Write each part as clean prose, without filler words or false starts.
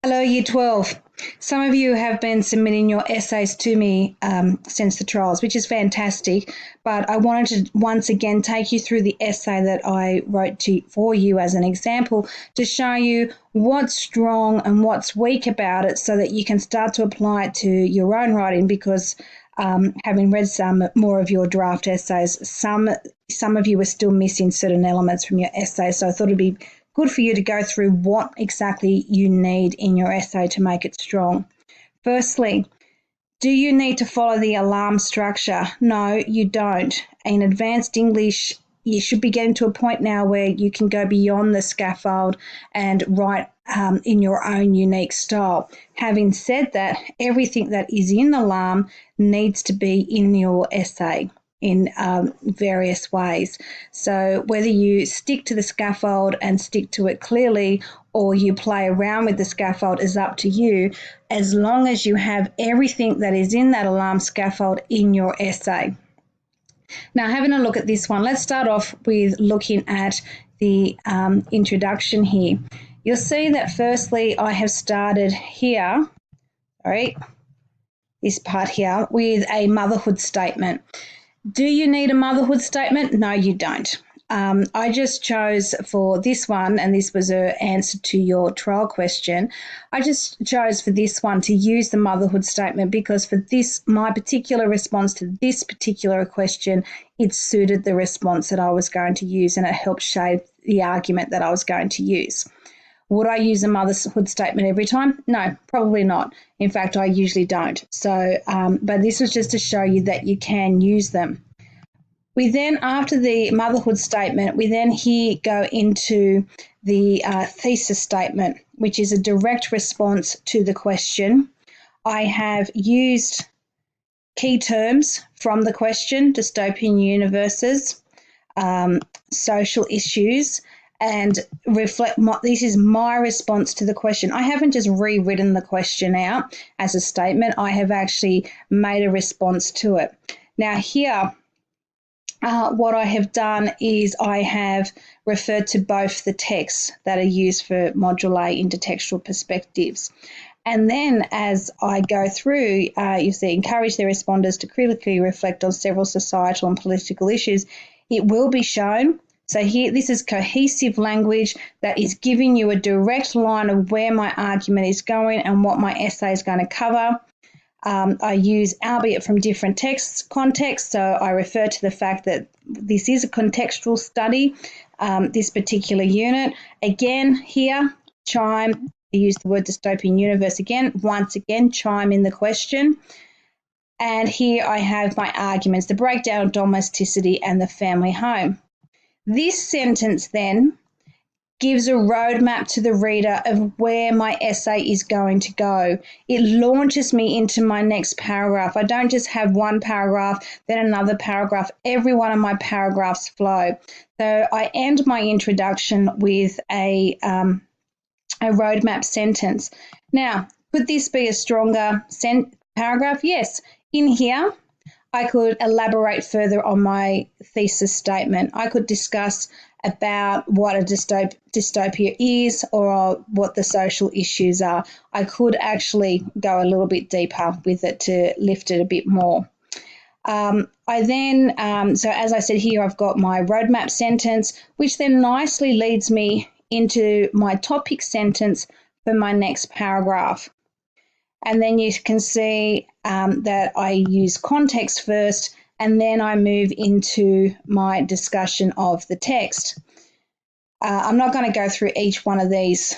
Hello, Year 12. Some of you have been submitting your essays to me since the trials, which is fantastic. But I wanted to once again take you through the essay that I wrote for you as an example to show you what's strong and what's weak about it so that you can start to apply it to your own writing because having read some more of your draft essays, some of you are still missing certain elements from your essay. So I thought it'd be good for you to go through what exactly you need in your essay to make it strong. Firstly, do you need to follow the alarm structure? No, you don't. In advanced English, you should be getting to a point now where you can go beyond the scaffold and write in your own unique style. Having said that, everything that is in the alarm needs to be in your essay in various ways. So whether you stick to the scaffold and stick to it clearly or you play around with the scaffold is up to you, as long as you have everything that is in that alarm scaffold in your essay. Now, having a look at this one, let's start off with looking at the introduction here. You'll see that firstly I have started here, this part here, with a motherhood statement. Do you need a motherhood statement? No, you don't. I just chose for this one, and this was an answer to your trial question, I just chose for this one to use the motherhood statement because for this, my particular response to this particular question, it suited the response that I was going to use and it helped shape the argument that I was going to use. Would I use a motherhood statement every time? No, probably not. In fact, I usually don't. So, but this was just to show you that you can use them. We then, after the motherhood statement, we then here go into the thesis statement, which is a direct response to the question. I have used key terms from the question, dystopian universes, social issues, and this is my response to the question. I haven't just rewritten the question out as a statement. I have actually made a response to it. Now here, what I have done is I have referred to both the texts that are used for Module A intertextual perspectives. And then as I go through, you see, encourage the responders to critically reflect on several societal and political issues. It will be shown. So here, this is cohesive language that is giving you a direct line of where my argument is going and what my essay is going to cover. I use albeit from different contexts, so I refer to the fact that this is a contextual study, this particular unit. Again, here, chime, I use the word dystopian universe again, once again, chime in the question. And here I have my arguments, the breakdown of domesticity and the family home. This sentence then gives a roadmap to the reader of where my essay is going to go. It launches me into my next paragraph. I don't just have one paragraph, then another paragraph. Every one of my paragraphs flow. So I end my introduction with a roadmap sentence. Now, could this be a stronger paragraph? Yes. In here, I could elaborate further on my thesis statement. I could discuss about what a dystopia is or what the social issues are. I could actually go a little bit deeper with it to lift it a bit more. So as I said here, I've got my roadmap sentence, which then nicely leads me into my topic sentence for my next paragraph. And then you can see that I use context first, and then I move into my discussion of the text. I'm not going to go through each one of these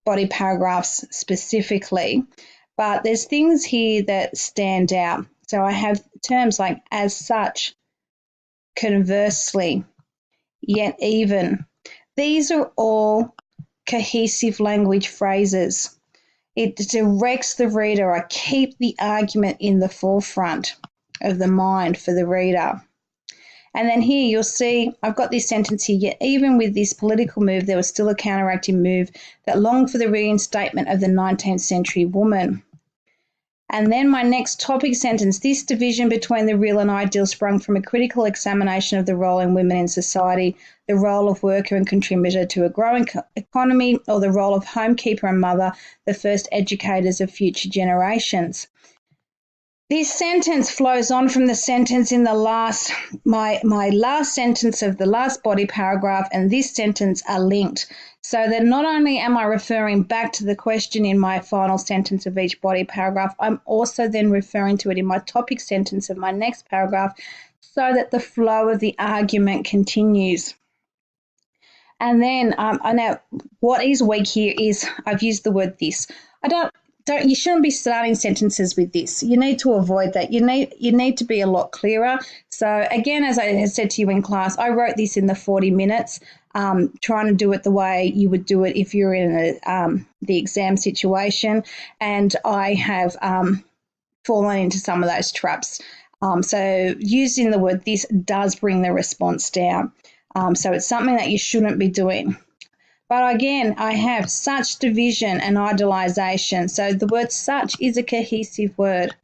body paragraphs specifically, but there's things here that stand out. So I have terms like as such, conversely, yet even. These are all cohesive language phrases. It directs the reader. I keep the argument in the forefront of the mind for the reader. And then here you'll see I've got this sentence here, yet even with this political move, there was still a counteracting move that longed for the reinstatement of the 19th century woman. And then my next topic sentence, this division between the real and ideal sprung from a critical examination of the role in women in society, the role of worker and contributor to a growing economy, or the role of homekeeper and mother, the first educators of future generations. This sentence flows on from the sentence in the last, my last sentence of the last body paragraph, and this sentence are linked. So that not only am I referring back to the question in my final sentence of each body paragraph, I'm also then referring to it in my topic sentence of my next paragraph, so that the flow of the argument continues. And then I know what is weak here is I've used the word this. You shouldn't be starting sentences with this. You need to avoid that. You need to be a lot clearer. So again, as I had said to you in class, I wrote this in the 40 minutes, trying to do it the way you would do it if you're in the exam situation. And I have fallen into some of those traps. So using the word this does bring the response down. So it's something that you shouldn't be doing. But again, I have such, division, and idealization. So the word such is a cohesive word.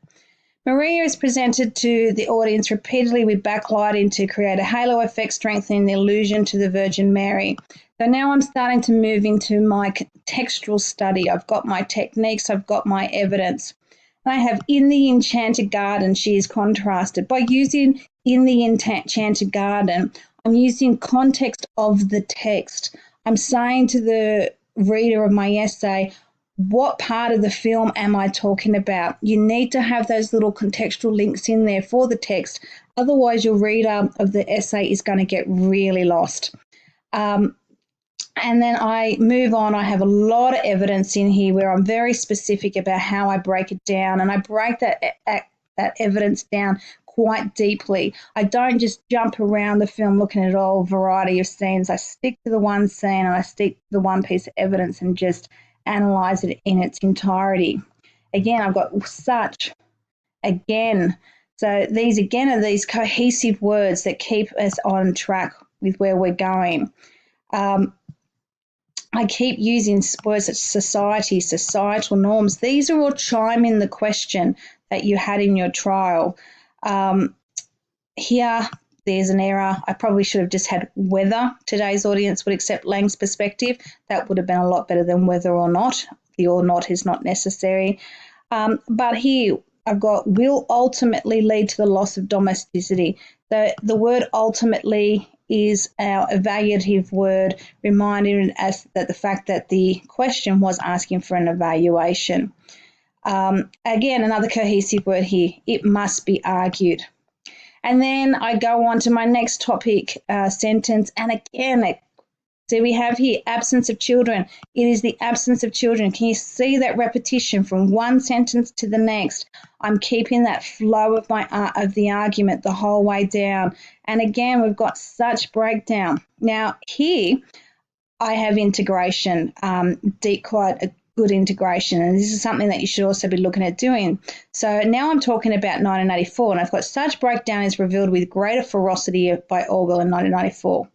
Maria is presented to the audience repeatedly with backlighting to create a halo effect, strengthening the allusion to the Virgin Mary. So now I'm starting to move into my textual study. I've got my techniques, I've got my evidence. I have in the enchanted garden, she is contrasted. By using in the enchanted garden, I'm using context of the text. I'm saying to the reader of my essay, what part of the film am I talking about? You need to have those little contextual links in there for the text. Otherwise, your reader of the essay is going to get really lost. And then I move on. I have a lot of evidence in here where I'm very specific about how I break it down, and I break that evidence down quite deeply. I don't just jump around the film looking at all variety of scenes. I stick to the one scene and I stick to the one piece of evidence and just analyze it in its entirety. Again, I've got such, again. So these again are these cohesive words that keep us on track with where we're going. I keep using words such as society, societal norms. These are all chime in the question that you had in your trial. Here, there's an error. I probably should have just had whether today's audience would accept Lang's perspective. That would have been a lot better than whether or not. The or not is not necessary. But here, I've got will ultimately lead to the loss of domesticity. The word ultimately is our evaluative word, reminding us that the fact that the question was asking for an evaluation. Again, another cohesive word here, it must be argued. And then I go on to my next topic sentence, and again, so we have here absence of children. It is the absence of children. Can you see that repetition from one sentence to the next? I'm keeping that flow of the argument the whole way down. And again, we've got such breakdown. Now here, I have integration, quite a good integration, and this is something that you should also be looking at doing. So now I'm talking about 1984, and I've got such breakdown is revealed with greater ferocity by Orwell in 1994.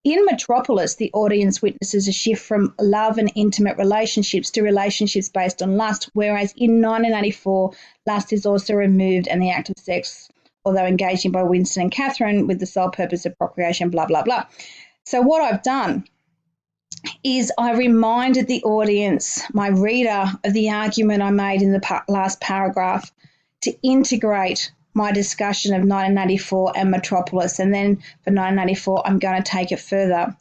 In Metropolis, the audience witnesses a shift from love and intimate relationships to relationships based on lust, whereas in 1984, lust is also removed and the act of sex, although engaging by Winston and Catherine with the sole purpose of procreation, blah, blah, blah. So what I've done is I reminded the audience, my reader, of the argument I made in the last paragraph to integrate my discussion of 1984 and Metropolis. And then for 1984, I'm going to take it further.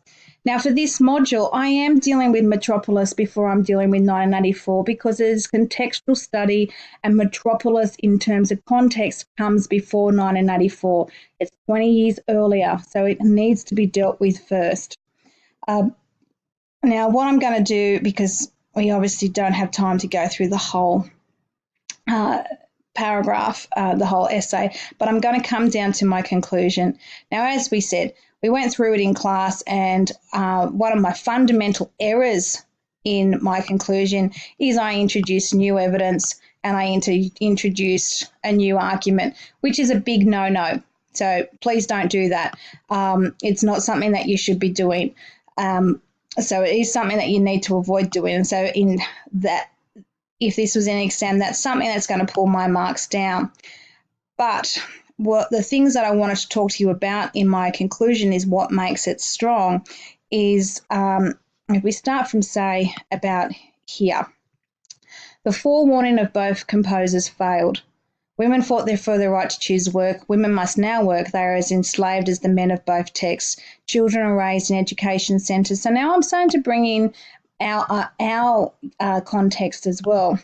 Now, for this module, I am dealing with Metropolis before I'm dealing with 1984 because it is contextual study, and Metropolis in terms of context comes before 1984. It's 20 years earlier, so it needs to be dealt with first. Now, what I'm going to do, because we obviously don't have time to go through the whole paragraph, the whole essay, but I'm going to come down to my conclusion. Now, as we said, we went through it in class, and one of my fundamental errors in my conclusion is I introduced new evidence and I introduced a new argument, which is a big no-no. So please don't do that. It's not something that you should be doing. So it is something that you need to avoid doing. And so in that, if this was an exam, that's something that's going to pull my marks down. But what the things that I wanted to talk to you about in my conclusion is what makes it strong is if we start from, say, about here. The forewarning of both composers failed. Women fought for their right to choose work. Women must now work. They are as enslaved as the men of both texts. Children are raised in education centres. So now I'm starting to bring in our context as well.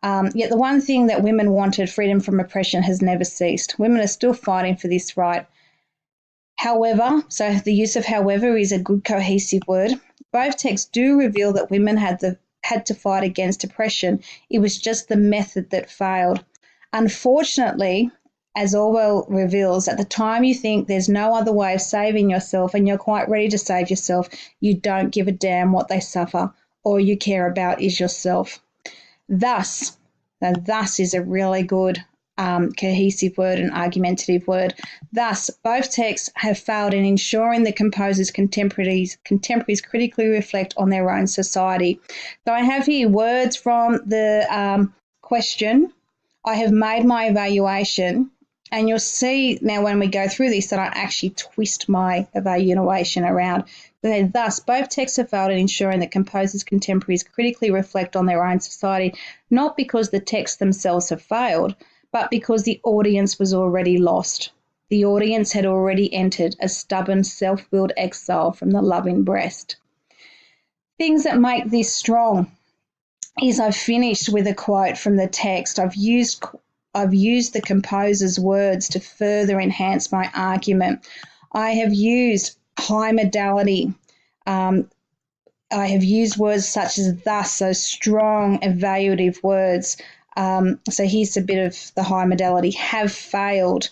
Yet the one thing that women wanted, freedom from oppression, has never ceased. Women are still fighting for this right. However, so the use of however is a good cohesive word. Both texts do reveal that women had to fight against oppression. It was just the method that failed. Unfortunately, as Orwell reveals, at the time you think there's no other way of saving yourself and you're quite ready to save yourself, you don't give a damn what they suffer. All you care about is yourself. Thus is a really good cohesive word and argumentative word. Thus, both texts have failed in ensuring the composer's contemporaries critically reflect on their own society. So I have here words from the question. I have made my evaluation, and you'll see now when we go through this that I actually twist my evaluation around. Thus, both texts have failed in ensuring that composers' contemporaries critically reflect on their own society, not because the texts themselves have failed, but because the audience was already lost. The audience had already entered a stubborn, self-willed exile from the loving breast. Things that make this strong is I've finished with a quote from the text. I've used the composer's words to further enhance my argument. I have used high modality. I have used words such as thus, so strong, evaluative words. So here's a bit of the high modality, have failed.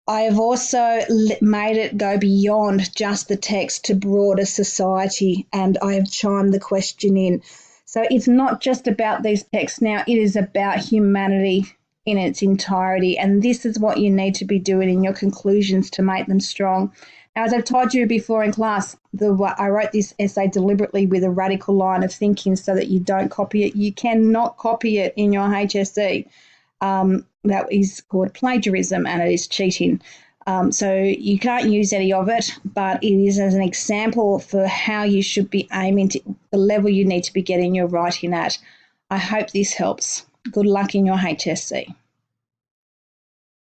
I have also made it go beyond just the text to broader society, and I have chimed the question in. So it's not just about these texts now, it is about humanity in its entirety, and this is what you need to be doing in your conclusions to make them strong. Now, as I've told you before in class, I wrote this essay deliberately with a radical line of thinking so that you don't copy it. You cannot copy it in your HSC. That is called plagiarism and it is cheating. So you can't use any of it, but it is as an example for how you should be aiming to the level you need to be getting your writing at. I hope this helps. Good luck in your HSC.